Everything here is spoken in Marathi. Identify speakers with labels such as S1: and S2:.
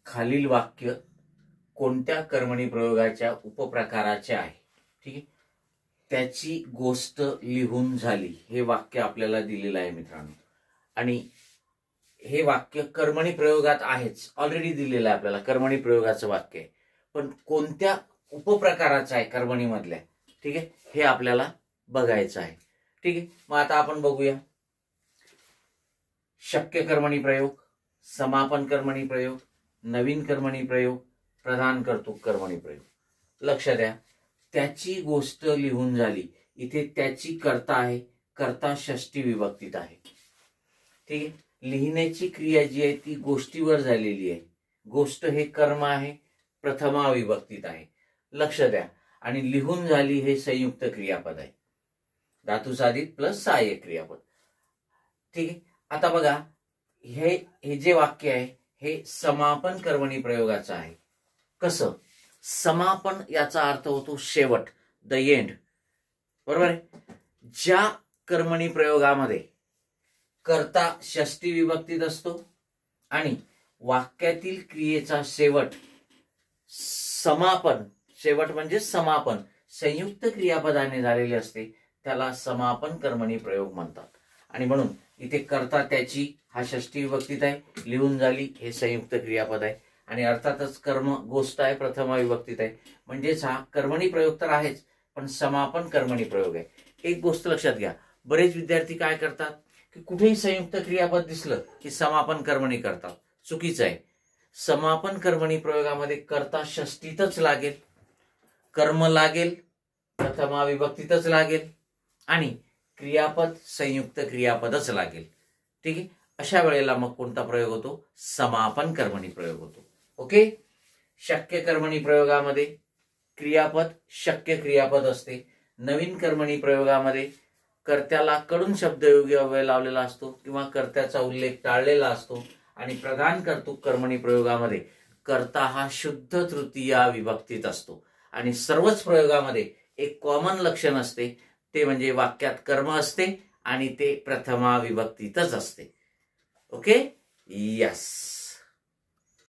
S1: खालील वाक्य कोणत्या कर्मणी प्रयोगाच्या उपप्रकाराचे आहे, ठीक आहे, त्याची गोष्ट लिहून झाली. हे वाक्य आपल्याला दिलेलं आहे मित्रांनो. आणि हे वाक्य कर्मणी प्रयोगात आहेच, ऑलरेडी दिलेलं आहे आपल्याला, कर्मणी प्रयोगाचं वाक्य आहे. पण कोणत्या उपप्रकाराचं आहे कर्मणी मधल्या, ठीक आहे, हे आपल्याला बघायचं आहे. ठीक आहे, मग आता आपण बघूया. शक्य कर्मणी प्रयोग, समापन कर्मणी प्रयोग, नवीन कर्मणी प्रयोग, प्रधान कर्तृक कर्मणी प्रयोग. लक्ष द्या, त्याची गोष्ट लिहून झाली. इथे त्याची कर्ता आहे, कर्ता षष्ठी विभक्तीत आहे. ठीक आहे, लिहिण्याची क्रिया जी आहे ती गोष्टीवर झालेली आहे. गोष्ट हे कर्म आहे, प्रथमा विभक्तीत आहे. लक्ष द्या. आणि लिहून झाली हे संयुक्त क्रियापद आहे, धातू साधित प्लस सहाय्यक क्रियापद. ठीक आहे, आता बघा, हे जे वाक्य आहे हे समापन कर्मणी प्रयोगाचं आहे. कसं? समापन याचा अर्थ होतो शेवट, द एंड, बरोबर आहे. ज्या कर्मणी प्रयोगामध्ये कर्ता षष्ठी विभक्तीत असतो आणि वाक्यातील क्रियेचा शेवट समापन, शेवट म्हणजे समापन, संयुक्त क्रियापदाने झालेले असते, त्याला समापन कर्मणी प्रयोग म्हणतात. आणि म्हणून इथे कर्ता त्याची हा षष्ठी विभक्तीत आहे, लिहून झाली हे संयुक्त क्रियापद आहे, आणि अर्थातच कर्म गोष्ट आहे, प्रथमा विभक्तीत आहे. म्हणजेच हा कर्मणी प्रयोग तर आहेच, पण समापन कर्मणी प्रयोग आहे. एक गोष्ट लक्षात घ्या, बरेच विद्यार्थी काय करतात की कुठेही संयुक्त क्रियापद दिसलं की समापन कर्मणी करतात. चुकीचं आहे. समापन कर्मणी प्रयोगामध्ये कर्ता षष्ठीतच लागेल, कर्म लागेल, प्रथमा विभक्तीतच लागेल, आणि क्रियापद संयुक्त क्रियापदच लागेल. ठीक आहे, अशा वेळेला मग कोणता प्रयोग होतो? समापन कर्मणी प्रयोग होतो. ओके. शक्य कर्मणी प्रयोगामध्ये क्रियापद शक्य क्रियापद असते. नवीन कर्मणी प्रयोगामध्ये कर्त्याला कडून शब्दयोगी अव्यय लावलेला असतो किंवा कर्त्याचा उल्लेख टाळलेला असतो. आणि प्रधान कर्तृक कर्मणी प्रयोगामध्ये कर्ता हा शुद्ध तृतीया विभक्तीत असतो. आणि सर्वच प्रयोगामध्ये एक कॉमन लक्षण असते, ते म्हणजे वाक्यात कर्म असते आणि ते प्रथमा विभक्तीतच असते. Okay, yes.